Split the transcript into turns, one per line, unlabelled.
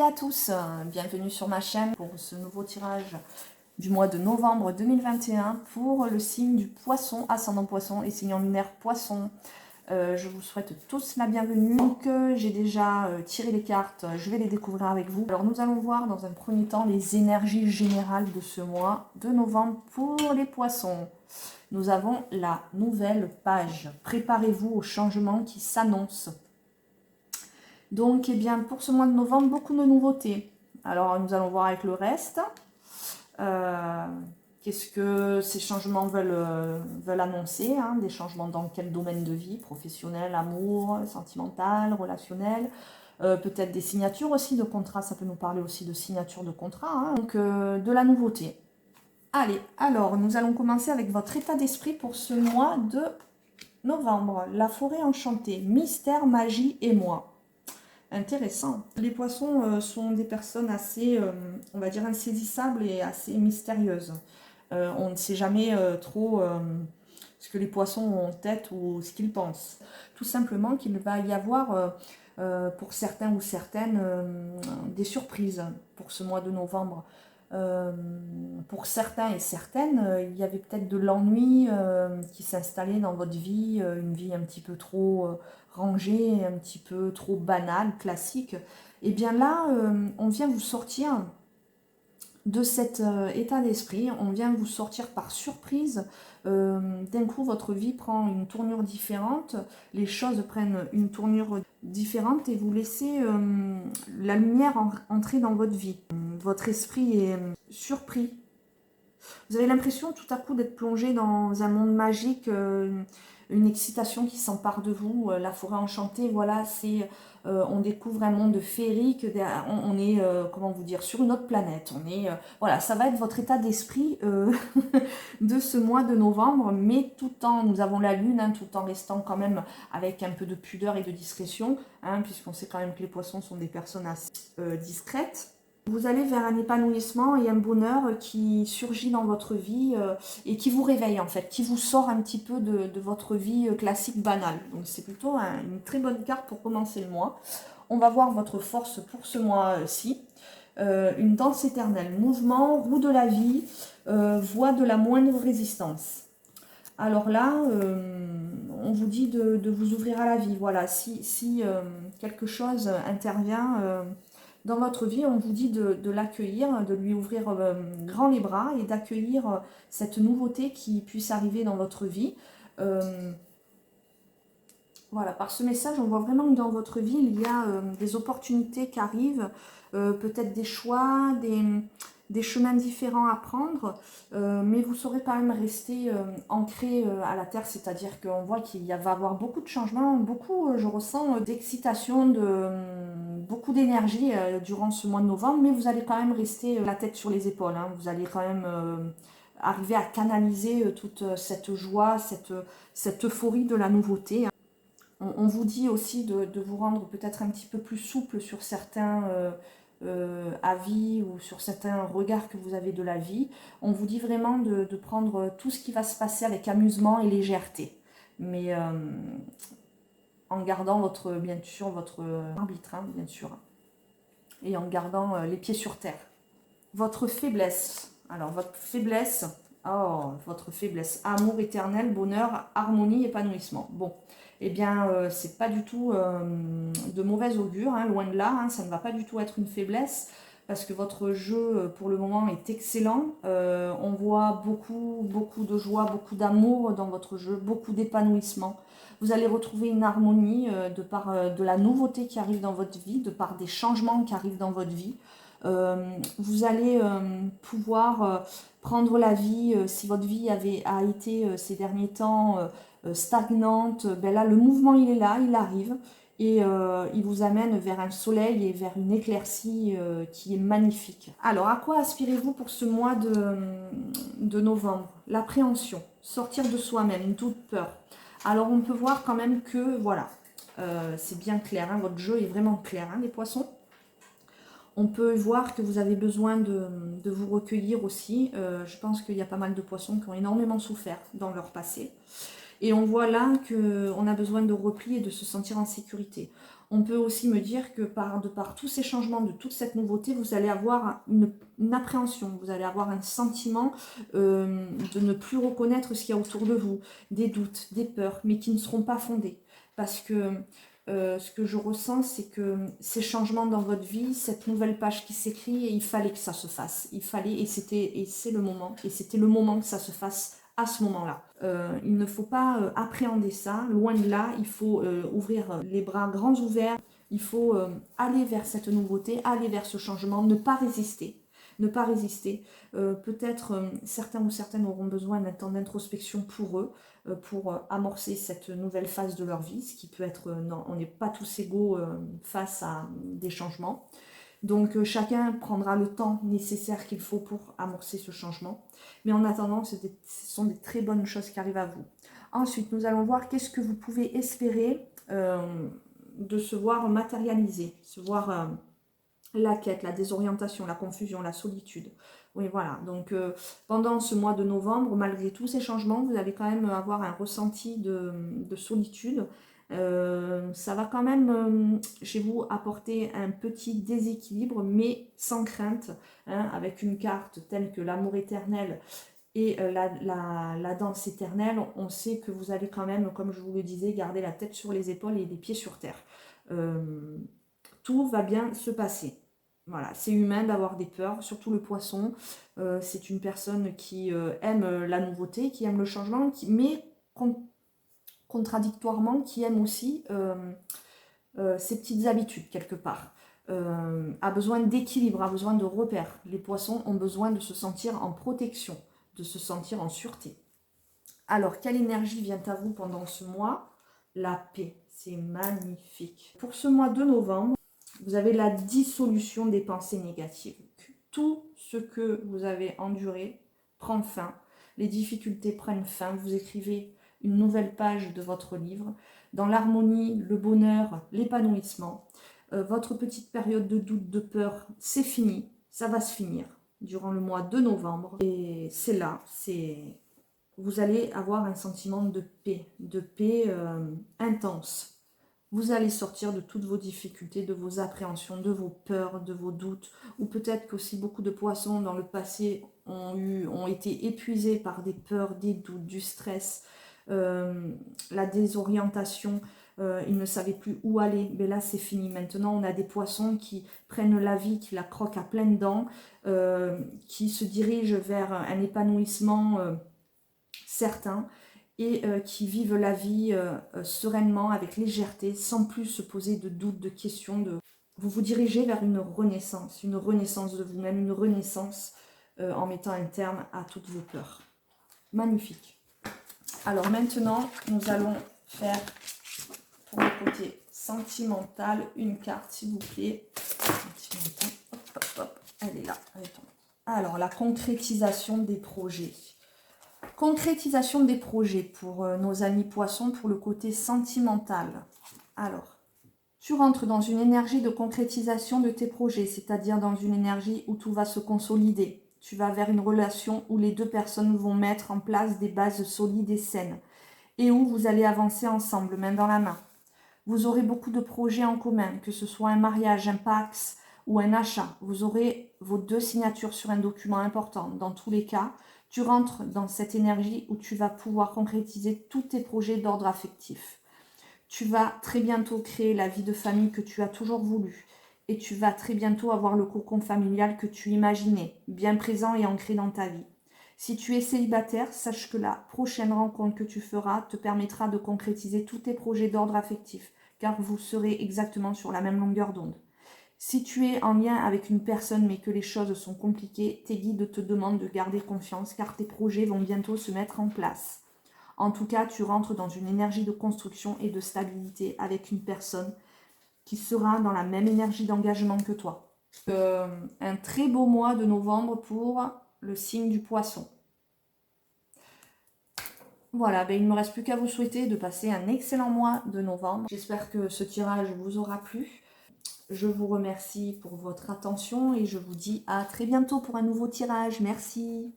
à tous, bienvenue sur ma chaîne pour ce nouveau tirage du mois de novembre 2021 pour le signe du poisson, ascendant poisson et signe lunaire poisson. Je vous souhaite tous la bienvenue. Donc j'ai déjà tiré les cartes, je vais les découvrir avec vous. Alors nous allons voir dans un premier temps les énergies générales de ce mois de novembre pour les poissons. Nous avons la nouvelle page. Préparez-vous au changement qui s'annonce. Donc, eh bien, pour ce mois de novembre, beaucoup de nouveautés. Alors, nous allons voir avec le reste. Qu'est-ce que ces changements veulent annoncer, hein, des changements dans quel domaine de vie, professionnel, amour, sentimental, relationnel, peut-être des signatures aussi de contrats, ça peut nous parler aussi de signatures de contrats, hein, donc de la nouveauté. Allez, alors, nous allons commencer avec votre état d'esprit pour ce mois de novembre. La forêt enchantée, mystère, magie et moi. Intéressant. Les poissons sont des personnes assez, on va dire, insaisissables et assez mystérieuses. On ne sait jamais trop ce que les poissons ont en tête ou ce qu'ils pensent. Tout simplement qu'il va y avoir, pour certains ou certaines, des surprises pour ce mois de novembre. Pour certains et certaines, il y avait peut-être de l'ennui qui s'installait dans votre vie, une vie un petit peu trop rangée, un petit peu trop banale, classique. Et bien là, on vient vous sortir de cet état d'esprit, on vient vous sortir par surprise. D'un coup, votre vie prend une tournure différente, les choses prennent une tournure différente et vous laissez la lumière entrer dans votre vie. Votre esprit est surpris. Vous avez l'impression tout à coup d'être plongé dans un monde magique, une excitation qui s'empare de vous. La forêt enchantée, voilà, c'est on découvre un monde féerique, on est, comment vous dire, sur une autre planète. On est, voilà, ça va être votre état d'esprit de ce mois de novembre, mais tout en, nous avons la lune, hein, tout en restant quand même avec un peu de pudeur et de discrétion, hein, puisqu'on sait quand même que les poissons sont des personnes assez discrètes. Vous allez vers un épanouissement et un bonheur qui surgit dans votre vie et qui vous réveille en fait, qui vous sort un petit peu de votre vie classique banale. Donc c'est plutôt une très bonne carte pour commencer le mois. On va voir votre force pour ce mois-ci. Une danse éternelle, mouvement, roue de la vie, voie de la moindre résistance. Alors là, on vous dit de vous ouvrir à la vie. Voilà, si quelque chose intervient dans votre vie, on vous dit de l'accueillir, de lui ouvrir grand les bras et d'accueillir cette nouveauté qui puisse arriver dans votre vie. Voilà, par ce message, on voit vraiment que dans votre vie, il y a des opportunités qui arrivent, peut-être des choix, des chemins différents à prendre, mais vous saurez quand même rester ancré à la terre, c'est-à-dire qu'on voit qu'il va y avoir beaucoup de changements, beaucoup, je ressens, d'excitation, beaucoup d'énergie durant ce mois de novembre, mais vous allez quand même rester la tête sur les épaules, hein, vous allez quand même arriver à canaliser toute cette joie, cette euphorie de la nouveauté. On vous dit aussi de vous rendre peut-être un petit peu plus souple sur certains avis ou sur certains regards que vous avez de la vie. On vous dit vraiment de prendre tout ce qui va se passer avec amusement et légèreté. Mais en gardant bien sûr votre arbitre, hein, bien sûr. Et en gardant les pieds sur terre. Votre faiblesse. Alors votre faiblesse, amour éternel, bonheur, harmonie, épanouissement. Bon. Eh bien, c'est pas du tout de mauvais augure, hein, loin de là, hein, ça ne va pas du tout être une faiblesse, parce que votre jeu, pour le moment, est excellent. On voit beaucoup de joie, beaucoup d'amour dans votre jeu, beaucoup d'épanouissement. Vous allez retrouver une harmonie de par de la nouveauté qui arrive dans votre vie, de par des changements qui arrivent dans votre vie. Vous allez pouvoir prendre la vie, si votre vie a été ces derniers temps stagnante, ben là le mouvement il est là, il arrive et il vous amène vers un soleil et vers une éclaircie qui est magnifique. Alors à quoi aspirez-vous pour ce mois de novembre? L'appréhension, sortir de soi-même, toute peur. Alors on peut voir quand même que voilà, c'est bien clair, hein, votre jeu est vraiment clair, hein, les poissons. On peut voir que vous avez besoin de vous recueillir aussi. Je pense qu'il y a pas mal de poissons qui ont énormément souffert dans leur passé. Et on voit là qu'on a besoin de repli et de se sentir en sécurité. On peut aussi me dire que de par tous ces changements, de toute cette nouveauté, vous allez avoir une appréhension, vous allez avoir un sentiment de ne plus reconnaître ce qu'il y a autour de vous, des doutes, des peurs, mais qui ne seront pas fondés. Parce que ce que je ressens, c'est que ces changements dans votre vie, cette nouvelle page qui s'écrit, il fallait que ça se fasse. Il fallait, et c'est le moment, et c'était le moment que ça se fasse à ce moment-là. Il ne faut pas appréhender ça, loin de là, il faut ouvrir les bras grands ouverts, il faut aller vers cette nouveauté, aller vers ce changement, ne pas résister. Ne pas résister. Peut-être certains ou certaines auront besoin d'un temps d'introspection pour eux, pour amorcer cette nouvelle phase de leur vie, ce qui peut être, non, on n'est pas tous égaux face à des changements. Donc chacun prendra le temps nécessaire qu'il faut pour amorcer ce changement. Mais en attendant, ce sont des très bonnes choses qui arrivent à vous. Ensuite, nous allons voir qu'est-ce que vous pouvez espérer de se voir matérialiser, se voir la quête, la désorientation, la confusion, la solitude. Oui, voilà. Donc, pendant ce mois de novembre, malgré tous ces changements, vous allez quand même avoir un ressenti de solitude. Ça va quand même chez vous apporter un petit déséquilibre, mais sans crainte, hein, avec une carte telle que l'amour éternel et la danse éternelle. On sait que vous allez quand même, comme je vous le disais, garder la tête sur les épaules et les pieds sur terre. Tout va bien se passer. Voilà, c'est humain d'avoir des peurs, surtout le poisson. C'est une personne qui aime la nouveauté, qui aime le changement, mais contradictoirement, qui aime aussi ses petites habitudes quelque part. A besoin d'équilibre, a besoin de repères. Les poissons ont besoin de se sentir en protection, de se sentir en sûreté. Alors, quelle énergie vient à vous pendant ce mois? La paix, c'est magnifique. Pour ce mois de novembre, vous avez la dissolution des pensées négatives. Tout ce que vous avez enduré prend fin. Les difficultés prennent fin. Vous écrivez une nouvelle page de votre livre. Dans l'harmonie, le bonheur, l'épanouissement. Votre petite période de doute, de peur, c'est fini. Ça va se finir durant le mois de novembre. Et c'est là, vous allez avoir un sentiment de paix intense. Vous allez sortir de toutes vos difficultés, de vos appréhensions, de vos peurs, de vos doutes, ou peut-être qu'aussi beaucoup de poissons dans le passé ont été épuisés par des peurs, des doutes, du stress, la désorientation, ils ne savaient plus où aller. Mais là, c'est fini. Maintenant, on a des poissons qui prennent la vie, qui la croquent à pleines dents, qui se dirigent vers un épanouissement certain, et qui vivent la vie sereinement, avec légèreté, sans plus se poser de doutes, de questions. Vous vous dirigez vers une renaissance de vous-même, une renaissance en mettant un terme à toutes vos peurs. Magnifique. Alors maintenant, nous allons faire pour le côté sentimental une carte, s'il vous plaît. Hop, hop, hop. Elle est là. Alors, la concrétisation des projets. Concrétisation des projets pour nos amis poissons, pour le côté sentimental. Alors, tu rentres dans une énergie de concrétisation de tes projets, c'est-à-dire dans une énergie où tout va se consolider. Tu vas vers une relation où les deux personnes vont mettre en place des bases solides et saines, et où vous allez avancer ensemble, main dans la main. Vous aurez beaucoup de projets en commun, que ce soit un mariage, un pax ou un achat. Vous aurez vos deux signatures sur un document important. Dans tous les cas, tu rentres dans cette énergie où tu vas pouvoir concrétiser tous tes projets d'ordre affectif. Tu vas très bientôt créer la vie de famille que tu as toujours voulu. Et tu vas très bientôt avoir le cocon familial que tu imaginais, bien présent et ancré dans ta vie. Si tu es célibataire, sache que la prochaine rencontre que tu feras te permettra de concrétiser tous tes projets d'ordre affectif, car vous serez exactement sur la même longueur d'onde. Si tu es en lien avec une personne mais que les choses sont compliquées, tes guides te demandent de garder confiance, car tes projets vont bientôt se mettre en place. En tout cas, tu rentres dans une énergie de construction et de stabilité avec une personne qui sera dans la même énergie d'engagement que toi. Un très beau mois de novembre pour le signe du poisson. Voilà, il ne me reste plus qu'à vous souhaiter de passer un excellent mois de novembre. J'espère que ce tirage vous aura plu. Je vous remercie pour votre attention et je vous dis à très bientôt pour un nouveau tirage. Merci.